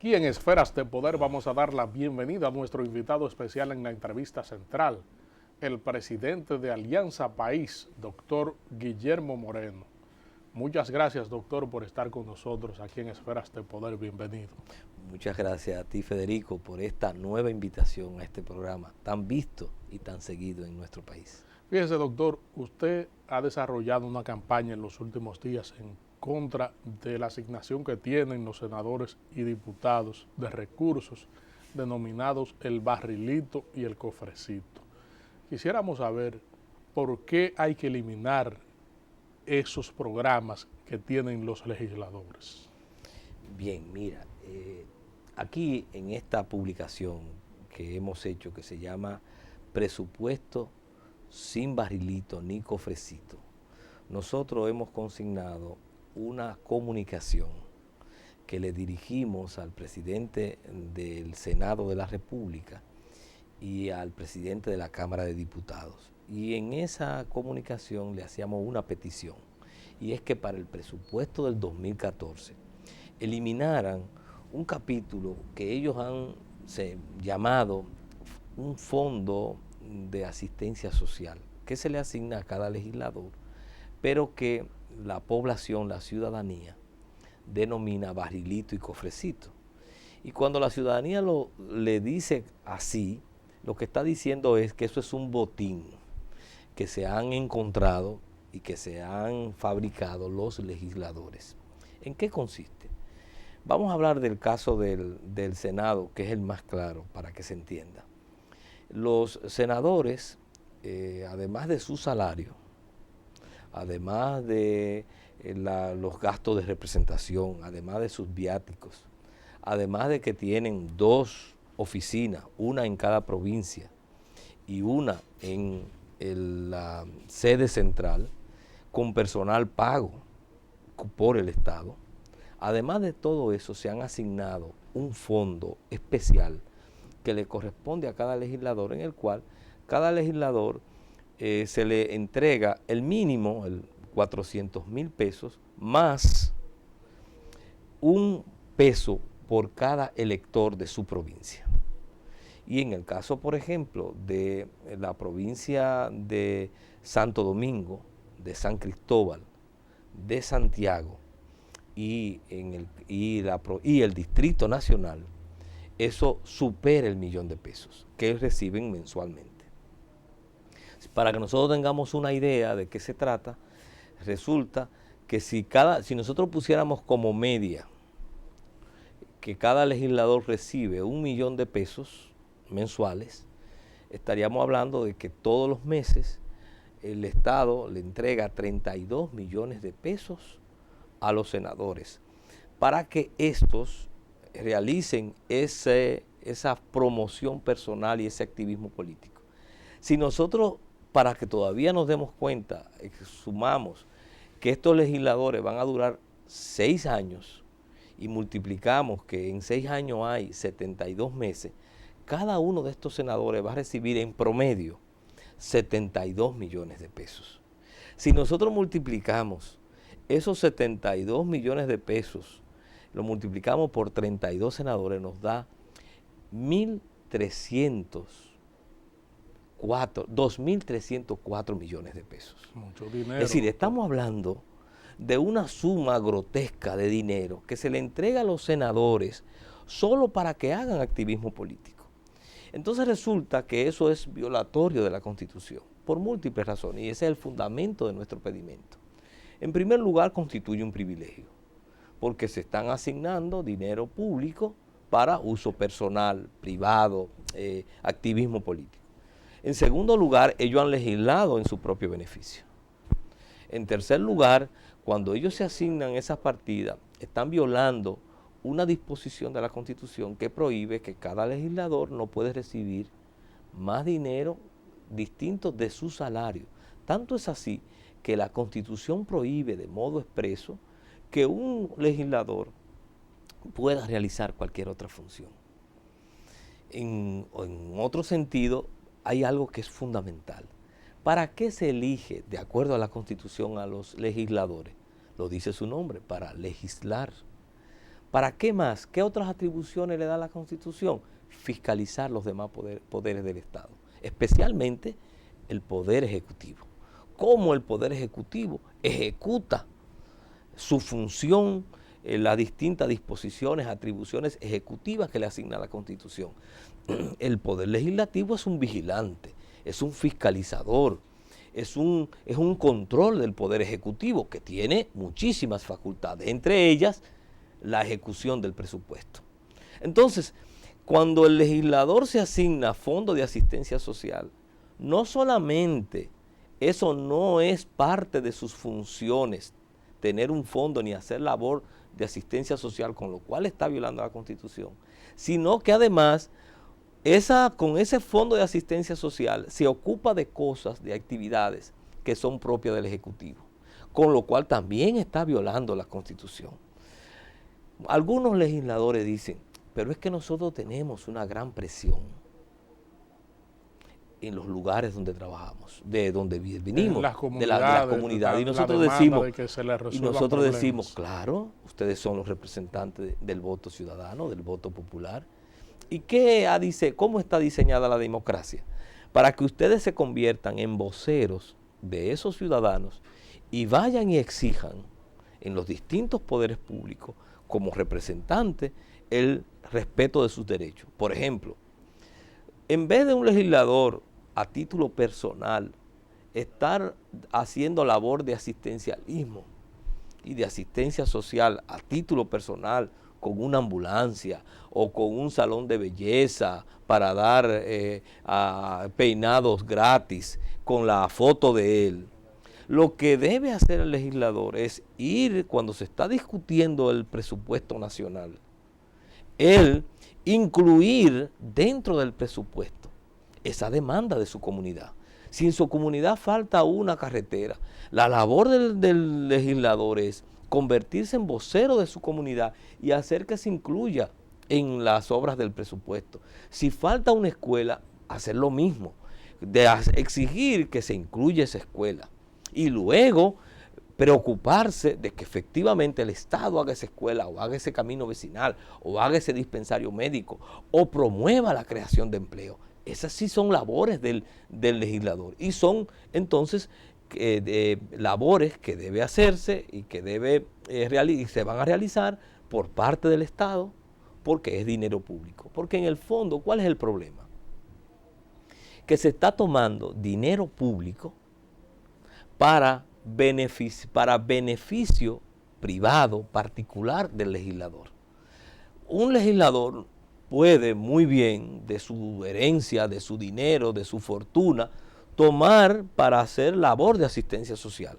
Aquí en Esferas de Poder vamos a dar la bienvenida a nuestro invitado especial en la entrevista central, el presidente de Alianza País, doctor Guillermo Moreno. Muchas gracias, doctor, por estar con nosotros aquí en Esferas de Poder. Bienvenido. Muchas gracias a ti, Federico, por esta nueva invitación a este programa tan visto y tan seguido en nuestro país. Fíjese, doctor, usted ha desarrollado una campaña en los últimos días en contra de la asignación que tienen los senadores y diputados de recursos denominados el barrilito y el cofrecito. Quisiéramos saber por qué hay que eliminar esos programas que tienen los legisladores. Bien, mira, aquí en esta publicación que hemos hecho, que se llama Presupuesto sin barrilito ni cofrecito, nosotros hemos consignado una comunicación que le dirigimos al presidente del Senado de la República y al presidente de la Cámara de Diputados. Y en esa comunicación le hacíamos una petición, y es que para el presupuesto del 2014 eliminaran un capítulo que ellos han llamado un fondo de asistencia social, que se le asigna a cada legislador, pero que la población, la ciudadanía, denomina barrilito y cofrecito. Y cuando la ciudadanía le dice así, lo que está diciendo es que eso es un botín que se han encontrado y que se han fabricado los legisladores. ¿En qué consiste? Vamos a hablar del caso del Senado, que es el más claro para que se entienda. Los senadores, además de su salario, además de los gastos de representación, además de sus viáticos, además de que tienen 2 oficinas, una en cada provincia y una en la sede central, con personal pago por el Estado. Además de todo eso, se han asignado un fondo especial que le corresponde a cada legislador, en el cual cada legislador se le entrega el mínimo, el 400,000 pesos, más un peso por cada elector de su provincia. Y en el caso, por ejemplo, de la provincia de Santo Domingo, de San Cristóbal, de Santiago y el Distrito Nacional, eso supera el 1,000,000 de pesos que reciben mensualmente. Para que nosotros tengamos una idea de qué se trata, resulta que si nosotros pusiéramos como media que cada legislador recibe 1,000,000 de pesos mensuales, estaríamos hablando de que todos los meses el Estado le entrega 32 millones de pesos a los senadores para que estos realicen esa promoción personal y ese activismo político. Si nosotros, para que todavía nos demos cuenta, sumamos que estos legisladores van a durar 6 años y multiplicamos que en 6 años hay 72 meses, cada uno de estos senadores va a recibir en promedio 72 millones de pesos. Si nosotros multiplicamos esos 72 millones de pesos, lo multiplicamos por 32 senadores, nos da 2.304 millones de pesos. Mucho dinero. Es decir, doctor, estamos hablando de una suma grotesca de dinero que se le entrega a los senadores solo para que hagan activismo político. Entonces resulta que eso es violatorio de la Constitución por múltiples razones, y ese es el fundamento de nuestro pedimento. En primer lugar, constituye un privilegio, porque se están asignando dinero público para uso personal, privado, activismo político. En segundo lugar, ellos han legislado en su propio beneficio. En tercer lugar, cuando ellos se asignan esas partidas, están violando una disposición de la Constitución que prohíbe que cada legislador no puede recibir más dinero distinto de su salario. Tanto es así que la Constitución prohíbe de modo expreso que un legislador pueda realizar cualquier otra función. En otro sentido, hay algo que es fundamental. ¿Para qué se elige, de acuerdo a la Constitución, a los legisladores? Lo dice su nombre, para legislar. ¿Para qué más? ¿Qué otras atribuciones le da la Constitución? Fiscalizar los demás poderes del Estado, especialmente el Poder Ejecutivo. Cómo el Poder Ejecutivo ejecuta su función, las distintas disposiciones, atribuciones ejecutivas que le asigna la Constitución. El Poder Legislativo es un vigilante, es un fiscalizador, es un control del Poder Ejecutivo que tiene muchísimas facultades, entre ellas la ejecución del presupuesto. Entonces, cuando el legislador se asigna fondo de asistencia social, no solamente eso no es parte de sus funciones, tener un fondo ni hacer labor de asistencia social, con lo cual está violando la Constitución, sino que además con ese fondo de asistencia social se ocupa de cosas, de actividades que son propias del Ejecutivo, con lo cual también está violando la Constitución. Algunos legisladores dicen, pero es que nosotros tenemos una gran presión en los lugares donde trabajamos, de donde venimos, de las comunidades. Y nosotros decimos, claro, ustedes son los representantes del voto ciudadano, del voto popular. ¿Y cómo está diseñada la democracia? Para que ustedes se conviertan en voceros de esos ciudadanos y vayan y exijan en los distintos poderes públicos, como representantes, el respeto de sus derechos. Por ejemplo, en vez de un legislador a título personal estar haciendo labor de asistencialismo y de asistencia social a título personal con una ambulancia o con un salón de belleza para dar peinados gratis con la foto de él, lo que debe hacer el legislador es ir, cuando se está discutiendo el presupuesto nacional, él incluir dentro del presupuesto esa demanda de su comunidad. Si en su comunidad falta una carretera, la labor del legislador es convertirse en vocero de su comunidad y hacer que se incluya en las obras del presupuesto. Si falta una escuela, hacer lo mismo, de exigir que se incluya esa escuela. Y luego preocuparse de que efectivamente el Estado haga esa escuela o haga ese camino vecinal o haga ese dispensario médico o promueva la creación de empleo. Esas sí son labores del legislador y son entonces labores que debe hacerse y que se van a realizar por parte del Estado porque es dinero público. Porque en el fondo, ¿cuál es el problema? Que se está tomando dinero público para beneficio privado, particular del legislador. Un legislador puede muy bien de su herencia, de su dinero, de su fortuna, tomar para hacer labor de asistencia social.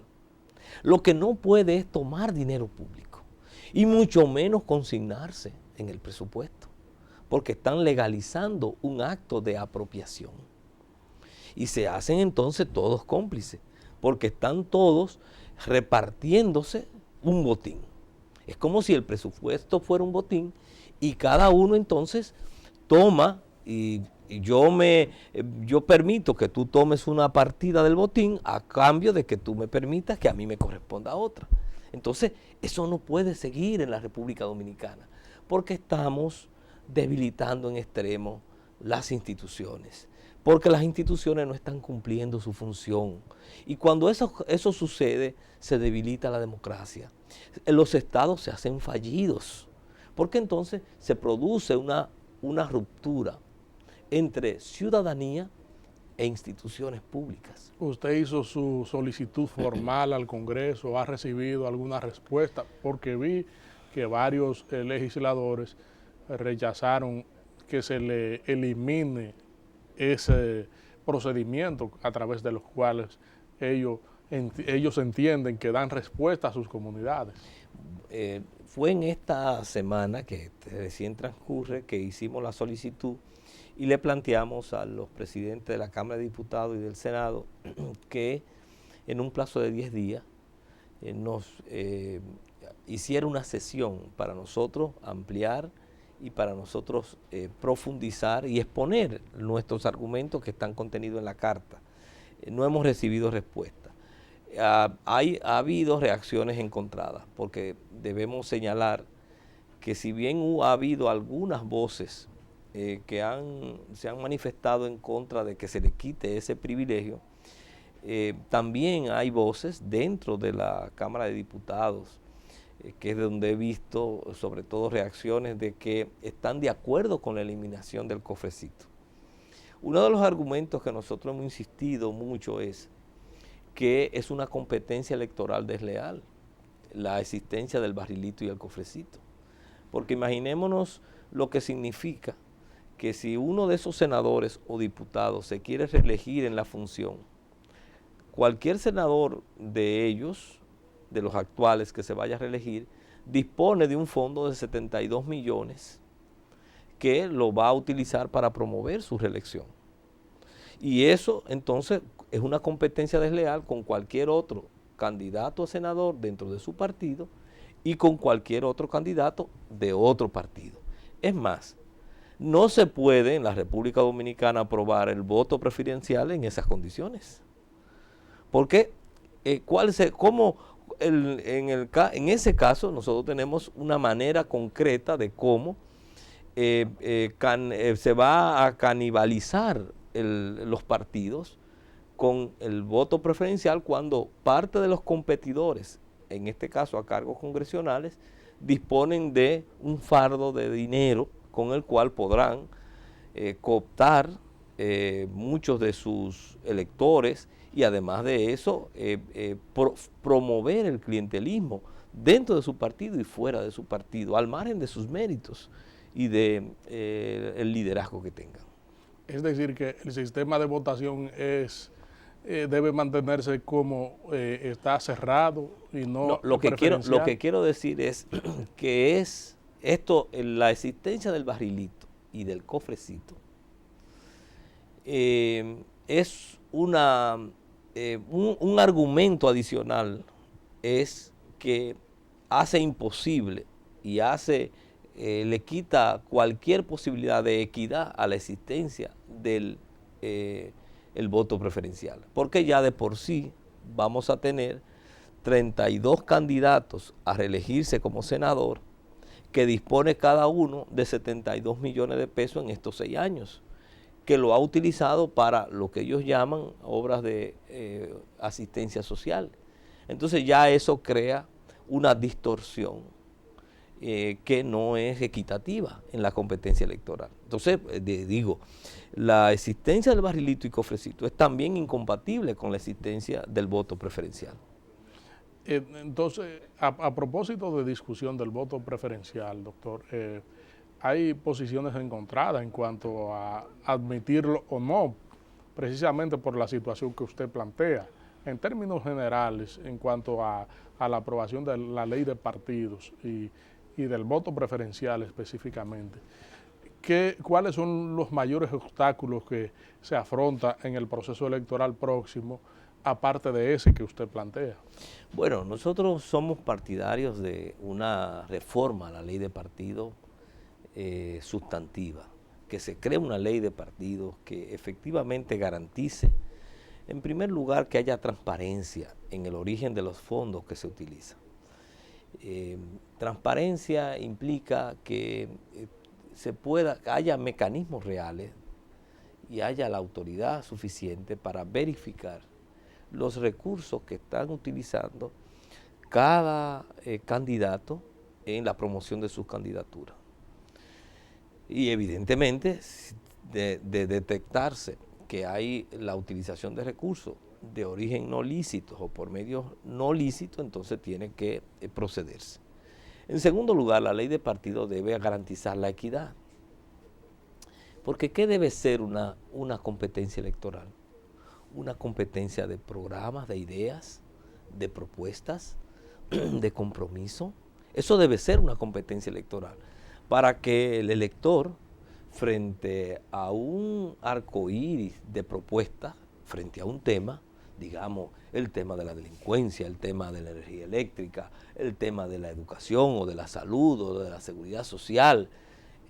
Lo que no puede es tomar dinero público y mucho menos consignarse en el presupuesto, porque están legalizando un acto de apropiación. Y se hacen entonces todos cómplices, porque están todos repartiéndose un botín. Es como si el presupuesto fuera un botín y cada uno entonces toma y yo permito que tú tomes una partida del botín a cambio de que tú me permitas que a mí me corresponda otra. Entonces, eso no puede seguir en la República Dominicana porque estamos debilitando en extremo las instituciones, porque las instituciones no están cumpliendo su función. Y cuando eso sucede, se debilita la democracia. Los estados se hacen fallidos, porque entonces se produce una ruptura entre ciudadanía e instituciones públicas. ¿Usted hizo su solicitud formal al Congreso? ¿Ha recibido alguna respuesta? Porque vi que varios legisladores rechazaron que se le elimine ese procedimiento a través de los cuales ellos entienden que dan respuesta a sus comunidades. Fue en esta semana que recién transcurre que hicimos la solicitud y le planteamos a los presidentes de la Cámara de Diputados y del Senado que en un plazo de 10 días nos hiciera una sesión para nosotros ampliar y para nosotros profundizar y exponer nuestros argumentos que están contenidos en la carta. No hemos recibido respuesta. Ha habido reacciones encontradas, porque debemos señalar que si bien ha habido algunas voces que se han manifestado en contra de que se le quite ese privilegio, también hay voces dentro de la Cámara de Diputados, que es donde he visto sobre todo reacciones de que están de acuerdo con la eliminación del cofrecito. Uno de los argumentos que nosotros hemos insistido mucho es que es una competencia electoral desleal la existencia del barrilito y el cofrecito. Porque imaginémonos lo que significa que si uno de esos senadores o diputados se quiere reelegir en la función, cualquier senador de ellos, de los actuales que se vaya a reelegir, dispone de un fondo de 72 millones que lo va a utilizar para promover su reelección. Y eso entonces es una competencia desleal con cualquier otro candidato a senador dentro de su partido y con cualquier otro candidato de otro partido. Es más, no se puede en la República Dominicana aprobar el voto preferencial en esas condiciones. Porque en ese caso nosotros tenemos una manera concreta de cómo se va a canibalizar los partidos con el voto preferencial cuando parte de los competidores, en este caso a cargos congresionales, disponen de un fardo de dinero con el cual podrán cooptar muchos de sus electores y además de eso promover el clientelismo dentro de su partido y fuera de su partido, al margen de sus méritos y de el liderazgo que tengan. Es decir, que el sistema de votación debe mantenerse como está cerrado y no lo que quiero decir es que la existencia del barrilito y del cofrecito es un argumento adicional, es que hace imposible y le quita cualquier posibilidad de equidad a la existencia del el voto preferencial, porque ya de por sí vamos a tener 32 candidatos a reelegirse como senador que dispone cada uno de 72 millones de pesos en estos 6 años, que lo ha utilizado para lo que ellos llaman obras de asistencia social. Entonces ya eso crea una distorsión que no es equitativa en la competencia electoral. Entonces, digo, la existencia del barrilito y cofrecito es también incompatible con la existencia del voto preferencial. Entonces, a propósito de discusión del voto preferencial, doctor, hay posiciones encontradas en cuanto a admitirlo o no, precisamente por la situación que usted plantea. En términos generales, en cuanto a la aprobación de la ley de partidos y del voto preferencial específicamente, ¿cuáles son los mayores obstáculos que se afrontan en el proceso electoral próximo, aparte de ese que usted plantea? Bueno, nosotros somos partidarios de una reforma a la ley de partidos sustantiva, que se cree una ley de partidos que efectivamente garantice, en primer lugar, que haya transparencia en el origen de los fondos que se utilizan. Transparencia implica que haya mecanismos reales y haya la autoridad suficiente para verificar los recursos que están utilizando cada candidato en la promoción de sus candidaturas. Y evidentemente, de detectarse que hay la utilización de recursos de origen no lícito o por medios no lícitos, entonces tiene que procederse. En segundo lugar, la ley de partidos debe garantizar la equidad. Porque ¿qué debe ser una competencia electoral? Una competencia de programas, de ideas, de propuestas, de compromiso. Eso debe ser una competencia electoral para que el elector, frente a un arco iris de propuestas, frente a un tema, digamos, el tema de la delincuencia, el tema de la energía eléctrica, el tema de la educación o de la salud o de la seguridad social,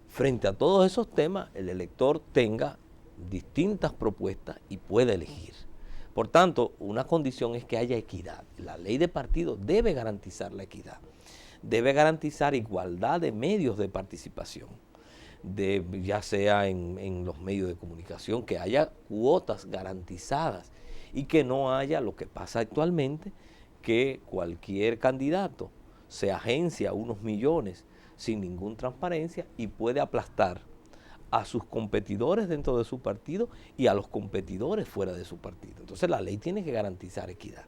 frente a todos esos temas, el elector tenga distintas propuestas y pueda elegir. Por tanto, una condición es que haya equidad. La ley de partidos debe garantizar la equidad. debe garantizar igualdad de medios de participación, ya sea en los medios de comunicación, que haya cuotas garantizadas y que no haya lo que pasa actualmente, que cualquier candidato se agencia unos millones sin ninguna transparencia y puede aplastar a sus competidores dentro de su partido y a los competidores fuera de su partido. Entonces la ley tiene que garantizar equidad.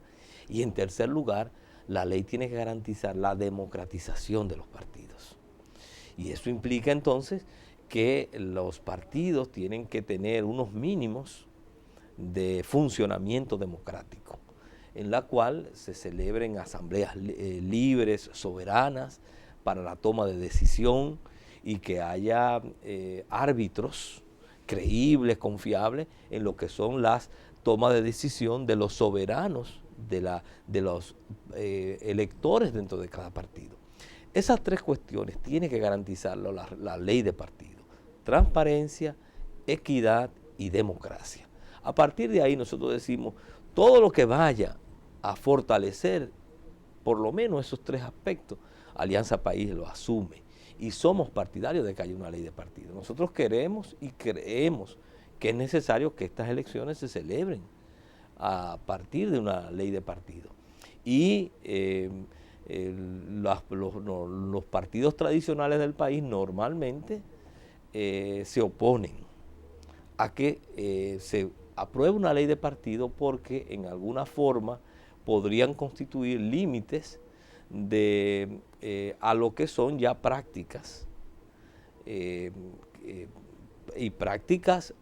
Y en tercer lugar, la ley tiene que garantizar la democratización de los partidos. Y eso implica entonces que los partidos tienen que tener unos mínimos de funcionamiento democrático, en la cual se celebren asambleas libres, soberanas, para la toma de decisión, y que haya árbitros creíbles, confiables, en lo que son las tomas de decisión de los soberanos, de los electores dentro de cada partido. Esas tres cuestiones tiene que garantizarlo la ley de partido: transparencia, equidad y democracia. A partir de ahí nosotros decimos, todo lo que vaya a fortalecer por lo menos esos tres aspectos, Alianza País lo asume, y somos partidarios de que haya una ley de partido. Nosotros queremos y creemos que es necesario que estas elecciones se celebren a partir de una ley de partido. Y los partidos tradicionales del país normalmente se oponen a que se apruebe una ley de partido, porque en alguna forma podrían constituir límites a lo que son ya prácticas y prácticas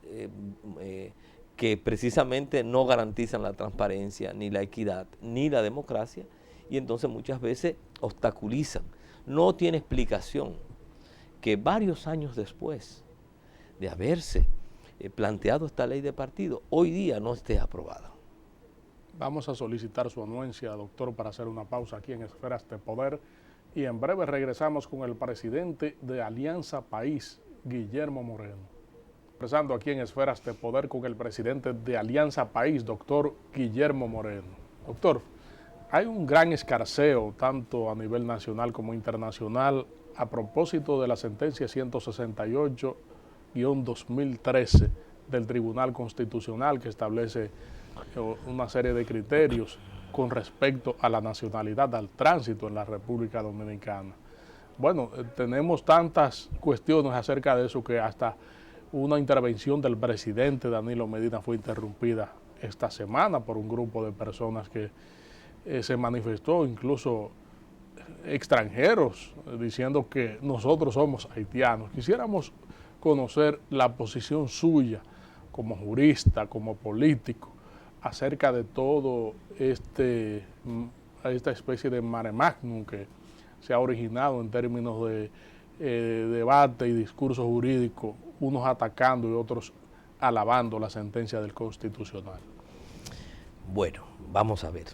que precisamente no garantizan la transparencia, ni la equidad, ni la democracia, y entonces muchas veces obstaculizan. No tiene explicación que varios años después de haberse planteado esta ley de partido, hoy día no esté aprobada. Vamos a solicitar su anuencia, doctor, para hacer una pausa aquí en Esferas de Poder, y en breve regresamos con el presidente de Alianza País, Guillermo Moreno. Regresando aquí en Esferas de Poder con el presidente de Alianza País, doctor Guillermo Moreno. Doctor, hay un gran escarceo, tanto a nivel nacional como internacional, a propósito de la sentencia 168-2013 del Tribunal Constitucional, que establece una serie de criterios con respecto a la nacionalidad, al tránsito en la República Dominicana. Bueno, tenemos tantas cuestiones acerca de eso que hasta una intervención del presidente Danilo Medina fue interrumpida esta semana por un grupo de personas que se manifestó, incluso extranjeros, diciendo que nosotros somos haitianos. Quisiéramos conocer la posición suya como jurista, como político, acerca de todo esta especie de mare magnum que se ha originado en términos de debate y discurso jurídico, unos atacando y otros alabando la sentencia del Constitucional. Bueno, vamos a ver.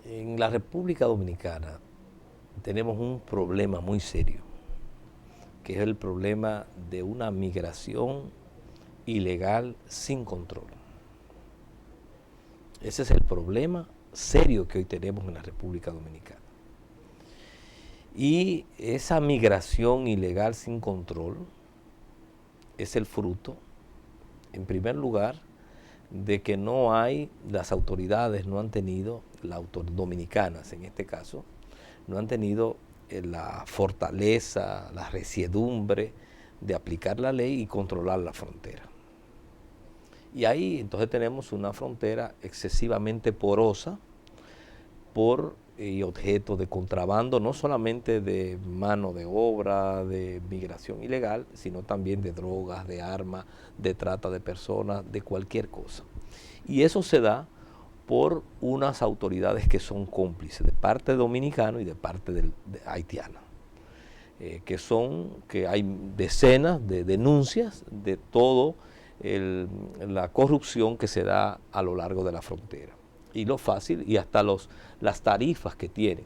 En la República Dominicana tenemos un problema muy serio, que es el problema de una migración ilegal sin control. Ese es el problema serio que hoy tenemos en la República Dominicana. Y esa migración ilegal sin control es el fruto, en primer lugar, de que las autoridades no han tenido, las dominicanas en este caso, no han tenido la fortaleza, la resiedumbre de aplicar la ley y controlar la frontera. Y ahí entonces tenemos una frontera excesivamente porosa y objeto de contrabando, no solamente de mano de obra, de migración ilegal, sino también de drogas, de armas, de trata de personas, de cualquier cosa. Y eso se da por unas autoridades que son cómplices de parte dominicana y de parte haitiana, que hay decenas de denuncias de todo la corrupción que se da a lo largo de la frontera. Y lo fácil, y hasta las tarifas que tienen.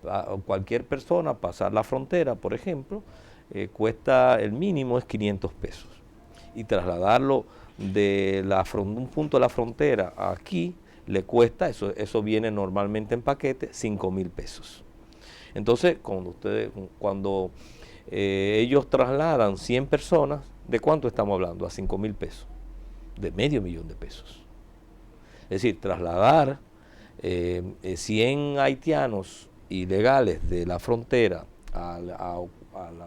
A cualquier persona pasar la frontera, por ejemplo, cuesta, el mínimo es 500 pesos. Y trasladarlo de un punto de la frontera a aquí, le cuesta, eso viene normalmente en paquete, 5,000 pesos. Entonces, cuando ellos trasladan 100 personas, ¿de cuánto estamos hablando? A 5.000 pesos, de $500,000. Es decir, trasladar 100 haitianos ilegales de la frontera a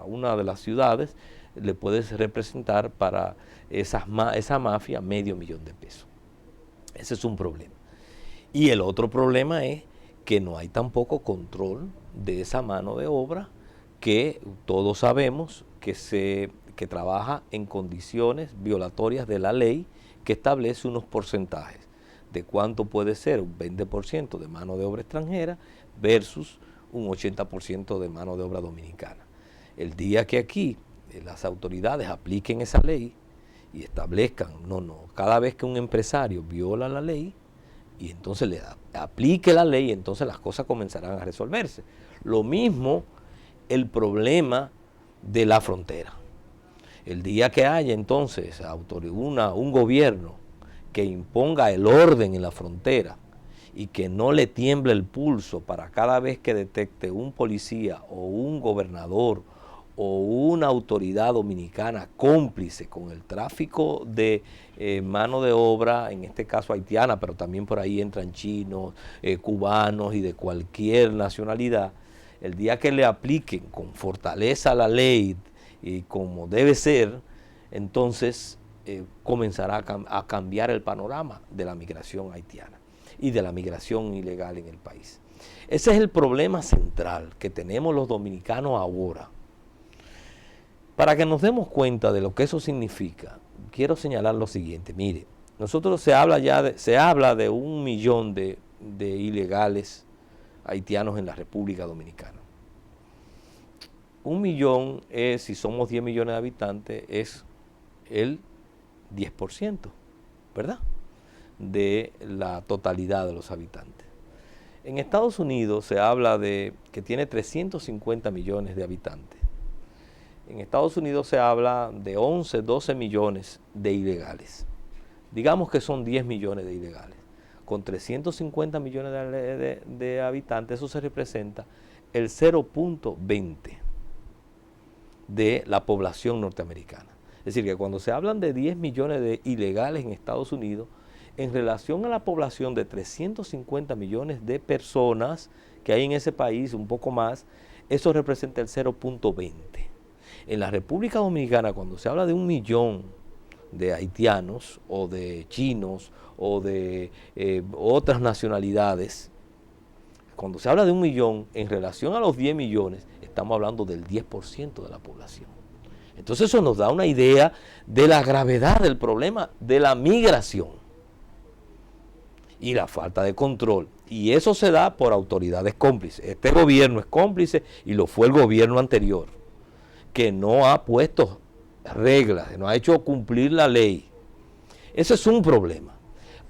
una de las ciudades le puede representar para esa mafia $500,000. Ese es un problema. Y el otro problema es que no hay tampoco control de esa mano de obra que todos sabemos que trabaja en condiciones violatorias de la ley, que establece unos porcentajes de cuánto puede ser un 20% de mano de obra extranjera versus un 80% de mano de obra dominicana. El día que aquí las autoridades apliquen esa ley y establezcan, cada vez que un empresario viola la ley, y entonces le aplique la ley, entonces las cosas comenzarán a resolverse. Lo mismo el problema de la frontera. El día que haya entonces un gobierno que imponga el orden en la frontera y que no le tiemble el pulso para cada vez que detecte un policía o un gobernador o una autoridad dominicana cómplice con el tráfico de mano de obra, en este caso haitiana, pero también por ahí entran chinos, cubanos y de cualquier nacionalidad, el día que le apliquen con fortaleza la ley y como debe ser, entonces comenzará a cambiar el panorama de la migración haitiana y de la migración ilegal en el país. Ese es el problema central que tenemos los dominicanos ahora. Para que nos demos cuenta de lo que eso significa, quiero señalar lo siguiente. Mire, nosotros se habla de 1 millón de ilegales haitianos en la República Dominicana. 1 millón es, si somos 10 millones de habitantes, es el 10%, ¿verdad?, de la totalidad de los habitantes. En Estados Unidos se habla de que tiene 350 millones de habitantes. En Estados Unidos se habla de 11, 12 millones de ilegales. Digamos que son 10 millones de ilegales. Con 350 millones de habitantes, eso se representa el 0.20 de la población norteamericana. Es decir, que cuando se hablan de 10 millones de ilegales en Estados Unidos, en relación a la población de 350 millones de personas que hay en ese país, un poco más, eso representa el 0.20. En la República Dominicana, cuando se habla de 1 millón de haitianos o de chinos o de otras nacionalidades, cuando se habla de 1 millón, en relación a los 10 millones, estamos hablando del 10% de la población. Entonces eso nos da una idea de la gravedad del problema de la migración y la falta de control. Y eso se da por autoridades cómplices. Este gobierno es cómplice y lo fue el gobierno anterior, que no ha puesto reglas, no ha hecho cumplir la ley. Ese es un problema.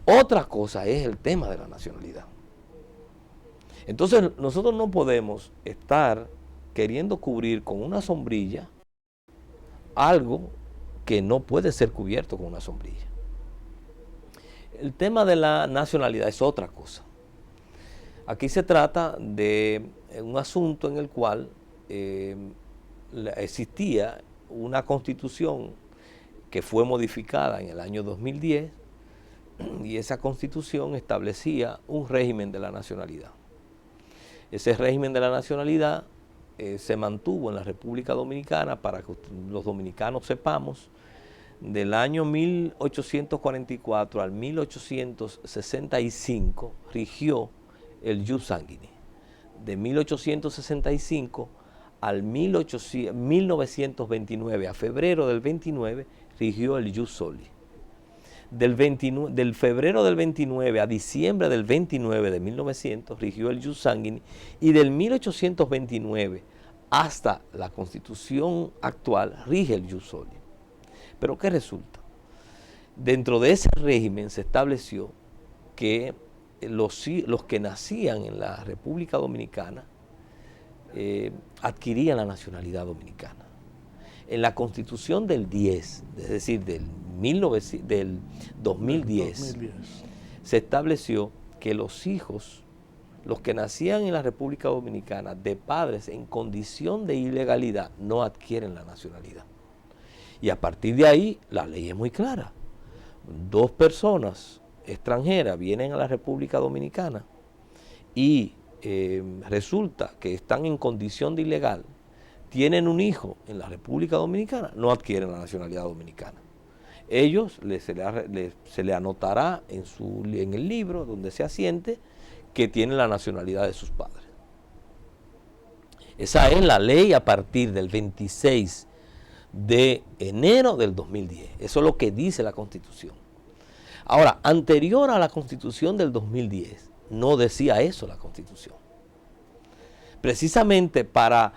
Otra cosa es el tema de la nacionalidad. Entonces nosotros no podemos estar queriendo cubrir con una sombrilla algo que no puede ser cubierto con una sombrilla. El tema de la nacionalidad es otra cosa. Aquí se trata de un asunto en el cual existía una constitución que fue modificada en el año 2010 y esa constitución establecía un régimen de la nacionalidad. Ese régimen de la nacionalidad se mantuvo en la República Dominicana, para que los dominicanos sepamos, del año 1844 al 1865 rigió el jus sanguinis. De 1865 al 1929, a febrero del 29, rigió el jus soli. Del febrero del 29 a diciembre del 29 de 1900 rigió el jus sanguinis, y del 1829 hasta la Constitución actual rige el jus soli. Pero ¿qué resulta? Dentro de ese régimen se estableció que los que nacían en la República Dominicana adquirían la nacionalidad dominicana. En la Constitución del 10, es decir, del 2010, se estableció que los hijos los que nacían en la República Dominicana de padres en condición de ilegalidad no adquieren la nacionalidad. Y a partir de ahí, la ley es muy clara. 2 personas extranjeras vienen a la República Dominicana y resulta que están en condición de ilegal, tienen un hijo en la República Dominicana, no adquieren la nacionalidad dominicana. Ellos se le anotará en el libro donde se asiente que tienen la nacionalidad de sus padres. Esa es la ley a partir del 26 de enero del 2010. Eso es lo que dice la Constitución. Ahora, anterior a la Constitución del 2010, no decía eso la Constitución. Precisamente para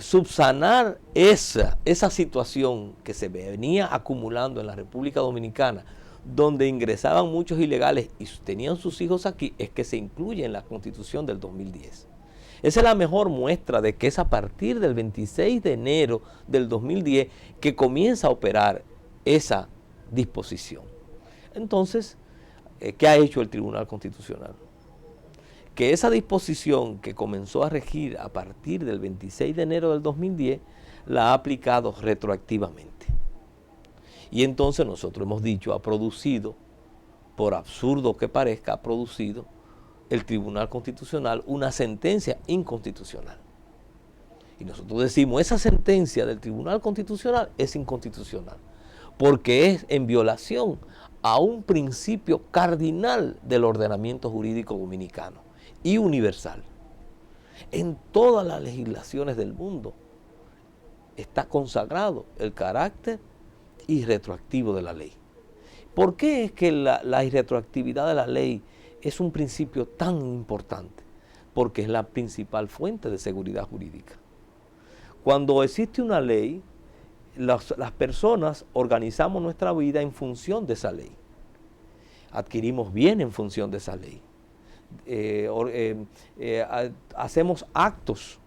subsanar esa situación que se venía acumulando en la República Dominicana, donde ingresaban muchos ilegales y tenían sus hijos aquí, es que se incluye en la Constitución del 2010. Esa es la mejor muestra de que es a partir del 26 de enero del 2010 que comienza a operar esa disposición. Entonces, ¿qué ha hecho el Tribunal Constitucional? Que esa disposición que comenzó a regir a partir del 26 de enero del 2010 la ha aplicado retroactivamente. Y entonces nosotros hemos dicho, ha producido, por absurdo que parezca, ha producido el Tribunal Constitucional una sentencia inconstitucional. Y nosotros decimos, esa sentencia del Tribunal Constitucional es inconstitucional, porque es en violación a un principio cardinal del ordenamiento jurídico dominicano y universal. En todas las legislaciones del mundo está consagrado el carácter irretroactivo de la ley. ¿Por qué es que la irretroactividad de la ley es un principio tan importante? Porque es la principal fuente de seguridad jurídica. Cuando existe una ley, las personas organizamos nuestra vida en función de esa ley. Adquirimos bien en función de esa ley. Hacemos actos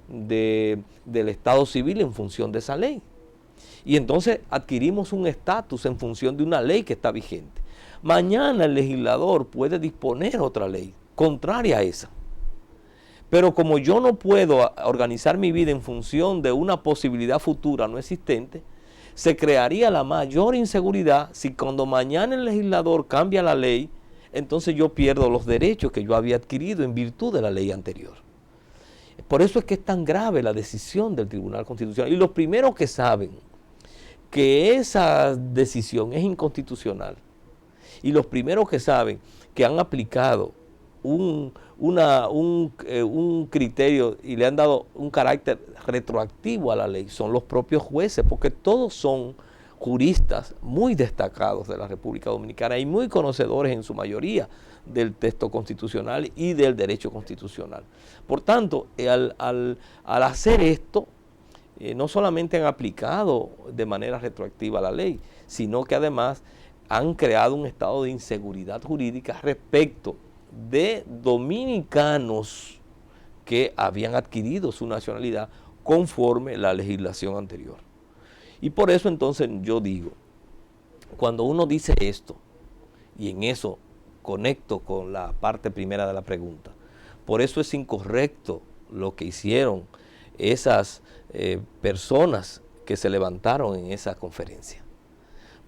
del Estado civil en función de esa ley. Y entonces adquirimos un estatus en función de una ley que está vigente. Mañana el legislador puede disponer otra ley contraria a esa. Pero como yo no puedo organizar mi vida en función de una posibilidad futura no existente, se crearía la mayor inseguridad si cuando mañana el legislador cambia la ley, entonces yo pierdo los derechos que yo había adquirido en virtud de la ley anterior. Por eso es que es tan grave la decisión del Tribunal Constitucional. Y los primeros que saben que esa decisión es inconstitucional y los primeros que saben que han aplicado un criterio y le han dado un carácter retroactivo a la ley son los propios jueces, porque todos son juristas muy destacados de la República Dominicana y muy conocedores en su mayoría del texto constitucional y del derecho constitucional. Por tanto, al hacer esto, no solamente han aplicado de manera retroactiva la ley, sino que además han creado un estado de inseguridad jurídica respecto de dominicanos que habían adquirido su nacionalidad conforme la legislación anterior. Y por eso entonces yo digo, cuando uno dice esto, y en eso conecto con la parte primera de la pregunta, por eso es incorrecto lo que hicieron esas personas que se levantaron en esa conferencia.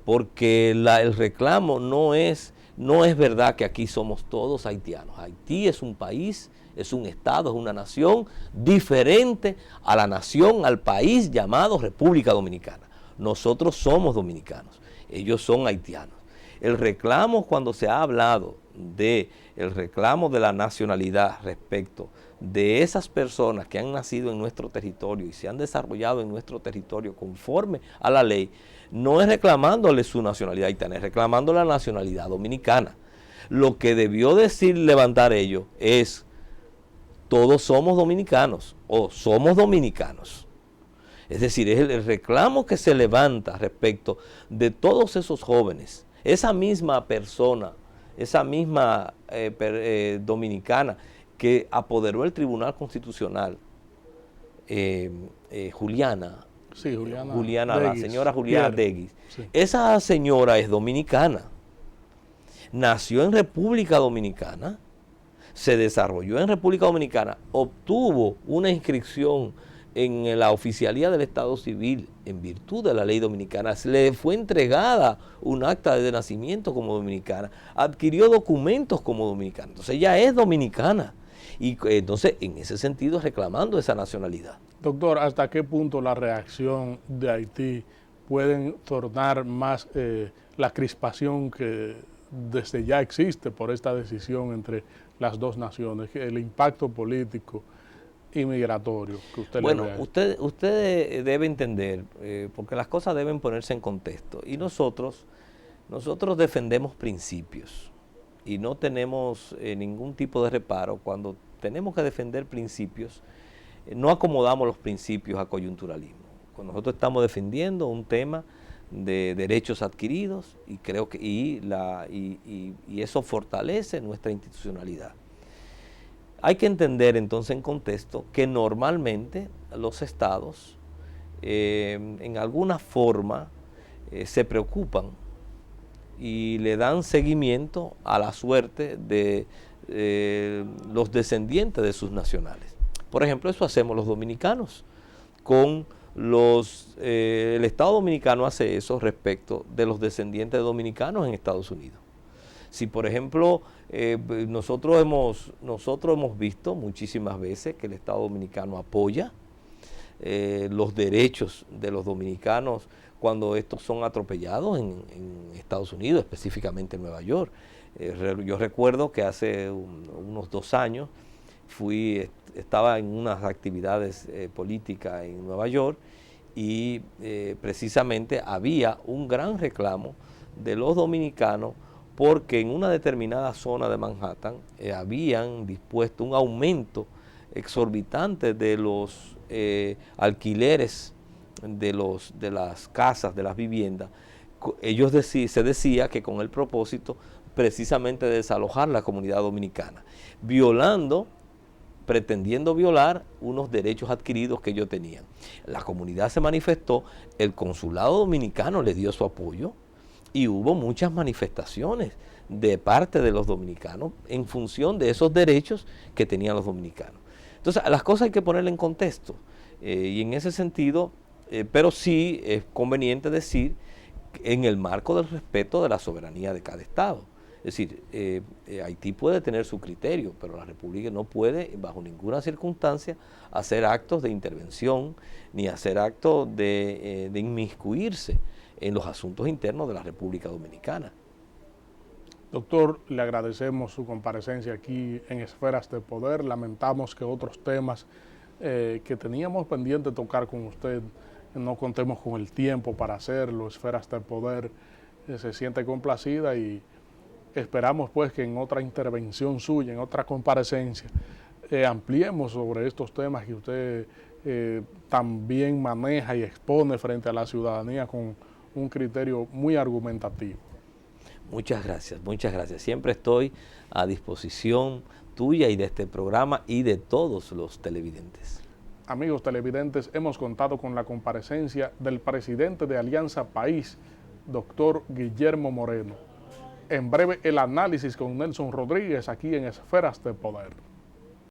Porque el reclamo no es verdad que aquí somos todos haitianos. Haití es un país, es un estado, es una nación diferente a la nación, al país llamado República Dominicana. Nosotros somos dominicanos, ellos son haitianos. El reclamo, cuando se ha hablado del reclamo de la nacionalidad respecto de esas personas que han nacido en nuestro territorio y se han desarrollado en nuestro territorio conforme a la ley, no es reclamándole su nacionalidad haitiana, es reclamando la nacionalidad dominicana. Lo que debió levantar ellos es: todos somos dominicanos o somos dominicanos. Es decir, es el reclamo que se levanta respecto de todos esos jóvenes, esa misma persona, esa misma dominicana que apoderó el Tribunal Constitucional, Juliana. Sí, Juliana, la señora Juliana Deguis. Sí. Esa señora es dominicana. Nació en República Dominicana, se desarrolló en República Dominicana, obtuvo una inscripción en la oficialía del Estado Civil en virtud de la ley dominicana, le fue entregada un acta de nacimiento como dominicana, adquirió documentos como dominicana, entonces ella es dominicana y entonces en ese sentido reclamando esa nacionalidad. Doctor, ¿hasta qué punto la reacción de Haití pueden tornar más la crispación que desde ya existe por esta decisión entre las dos naciones, el impacto político y migratorio que usted le ve? Bueno, usted debe entender, porque las cosas deben ponerse en contexto, y nosotros defendemos principios y no tenemos ningún tipo de reparo cuando tenemos que defender principios. No acomodamos los principios a coyunturalismo. Cuando nosotros estamos defendiendo un tema de derechos adquiridos y creo que y eso fortalece nuestra institucionalidad. Hay que entender entonces en contexto que normalmente los estados en alguna forma se preocupan y le dan seguimiento a la suerte de los descendientes de sus nacionales. Por ejemplo, eso hacemos los dominicanos con el Estado Dominicano hace eso respecto de los descendientes de dominicanos en Estados Unidos. Si por ejemplo nosotros hemos visto muchísimas veces que el Estado Dominicano apoya los derechos de los dominicanos cuando estos son atropellados en Estados Unidos, específicamente en Nueva York. Yo recuerdo que hace unos 2 años estaba en unas actividades políticas en Nueva York y precisamente había un gran reclamo de los dominicanos porque en una determinada zona de Manhattan habían dispuesto un aumento exorbitante de los alquileres de las casas, de las viviendas. Se decía que con el propósito precisamente de desalojar la comunidad dominicana, pretendiendo violar unos derechos adquiridos que ellos tenían. La comunidad se manifestó, el consulado dominicano le dio su apoyo y hubo muchas manifestaciones de parte de los dominicanos en función de esos derechos que tenían los dominicanos. Entonces, las cosas hay que ponerle en contexto y en ese sentido, pero sí es conveniente decir en el marco del respeto de la soberanía de cada estado. Es decir, Haití puede tener su criterio, pero la República no puede, bajo ninguna circunstancia, hacer actos de intervención ni hacer actos de inmiscuirse en los asuntos internos de la República Dominicana. Doctor, le agradecemos su comparecencia aquí en Esferas de Poder. Lamentamos que otros temas que teníamos pendiente tocar con usted no contemos con el tiempo para hacerlo. Esferas de Poder se siente complacida y esperamos pues que en otra intervención suya, en otra comparecencia, ampliemos sobre estos temas que usted también maneja y expone frente a la ciudadanía con un criterio muy argumentativo. Muchas gracias, muchas gracias. Siempre estoy a disposición tuya y de este programa y de todos los televidentes. Amigos televidentes, hemos contado con la comparecencia del presidente de Alianza País, doctor Guillermo Moreno. En breve, el análisis con Nelson Rodríguez aquí en Esferas de Poder.